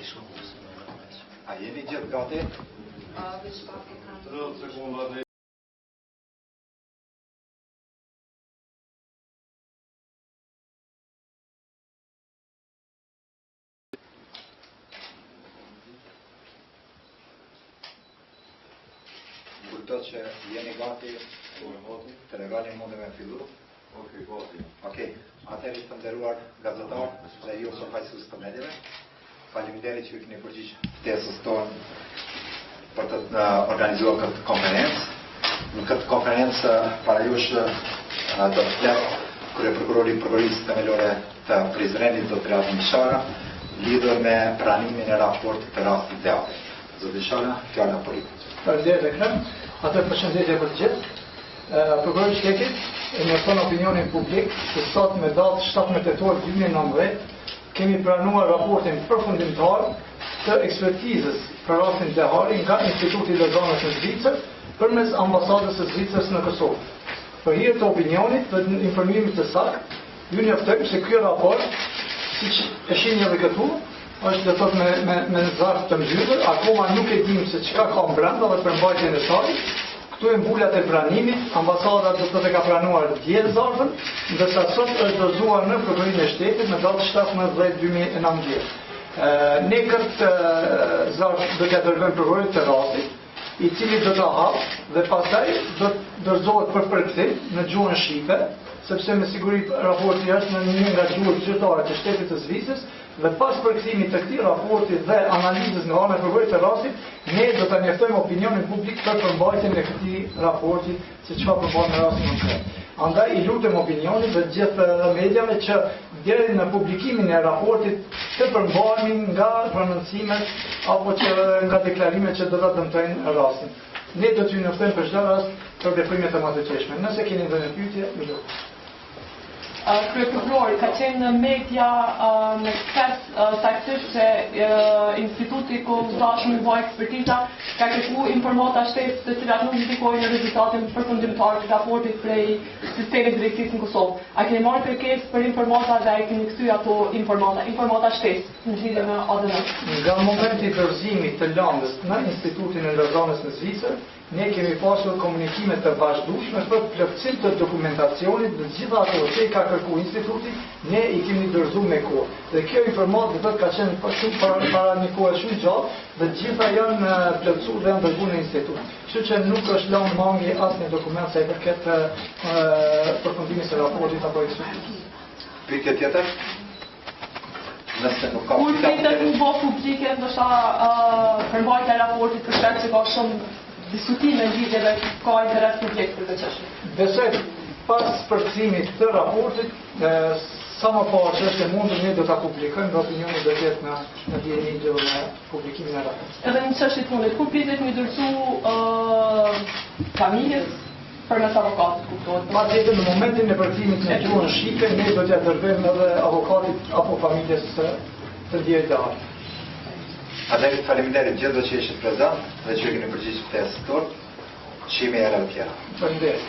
A jeni gjithë gati? Veç pak e kanë. 30 sekunda dhe Kujto që jeni gati, të regani mundi me fillu. Okej, atëherë të nderuar gazetar dhe ju përfaqësues të medjave, faleminderit që ju keni përgjigjur ftesës tonë për të organizuar këtë konferencë. Në këtë konferencë para jush do të flas kryeprokurori i Prokurisë Themelore të Prizrenit, Dr. Adin Shara, lidhur me pranimin e raportit të rastit Deati. Zoti Shara, fjala për ju. Faleminderit Ekrem. Atë përshëndetje për të gjithë. Prokurori Shkekit e njofton opinionin publik se sot me datë 17 tetor 2019 kemi pranuar raportin përfundimtar të ekspertizës për rastin Dehari nga Instituti i Lozanës në Zvicër përmes ambasadës së Zvicrës në Kosovë. Për hir të opinionit dhe informimit të saktë, ju njoftojmë se ky raport, siç e shihni edhe këtu, është do të thotë me zarf të mbyllur, akoma nuk e dim se çka ka brenda dhe përmbajtjen e saj. Këtu e mbulat e pranimit, ambasada do të ka pranuar dje zarfën, ndërsa sot është dorëzuar në Prokurorinë e Shtetit në datë 17/10/2019. Ne këtë zarf do t'ia dërgojmë prokurorit të rastit, i cili do ta hap dhe pastaj do dorëzohet për përkthim në gjuhën shqipe, sepse me siguri raporti është në një nga gjuhët zyrtare të Shtetit të Zvicrës. Dhe pas përkthimit të këtij raporti dhe analizës nga ana e prokurorit të rastit, ne do ta njoftojmë opinionin publik për përmbajtjen e këtij raporti se çfarë përmban në rastin konkret. Andaj i lutem opinionin dhe gjithë mediave që deri në publikimin e raportit të përmbahen nga prononcimet apo që nga deklarimet që do ta dëmtojnë rastin. Ne do t'ju njoftojmë për çdo rast për veprimet e mëdha. Nëse keni ndonjë pyetje, ju lutem. Kryeprokurori ka qenë në media në kërkesë saktësisht se instituti ku dashur të bëjë ekspertiza ka kërkuar informata shtesë të cilat nuk ndikojnë në rezultatin përfundimtar të raportit prej sistemit drejtësisë në Kosovë. A keni marrë kërkesë për informata dhe a keni kthyer ato informata shtesë në lidhje me ADN? Nga momenti i dorëzimit të lëndës në Institutin e Lozanës në Zvicër, ne kemi pasur komunikime të vazhdueshme për plotësim të dokumentacionit dhe gjitha ato që i ka kërkuar instituti, ne i kemi dorëzuar me kohë. Dhe kjo informatë do të ka qenë para një kohe shumë gjatë dhe gjitha janë plotësuar dhe janë dërguar në institut. Kështu që nuk është lënë mangje asnjë dokument sa i përket përfundimit të raportit apo ekspertizës. Pyetje tjetër? Nëse nuk ka kur pritet të bëhet publike, ndoshta përmbajtja e raportit për shkak se ka shumë diskutime në lidhje me ka interes publik për këtë çështje. Besoj pas përkthimit të raportit, sa më parë që është e mundur ne do ta publikojmë dhe opinioni do të jetë në dijen lidhur me publikimin e raportit. Edhe në çështje të fundit, kur pritet mi dorëzu familjes përmes avokatit, kuptohet? Patjetër në momentin e përkthimit në gjuhën shqipe, ne do t'ia dërgojmë edhe avokatit apo familjes të ndjerëtar. Atëherë faleminderit gjithëve që ishit prezant dhe që keni përgjigjur ftesës tonë. Çimi era të tjera. Faleminderit.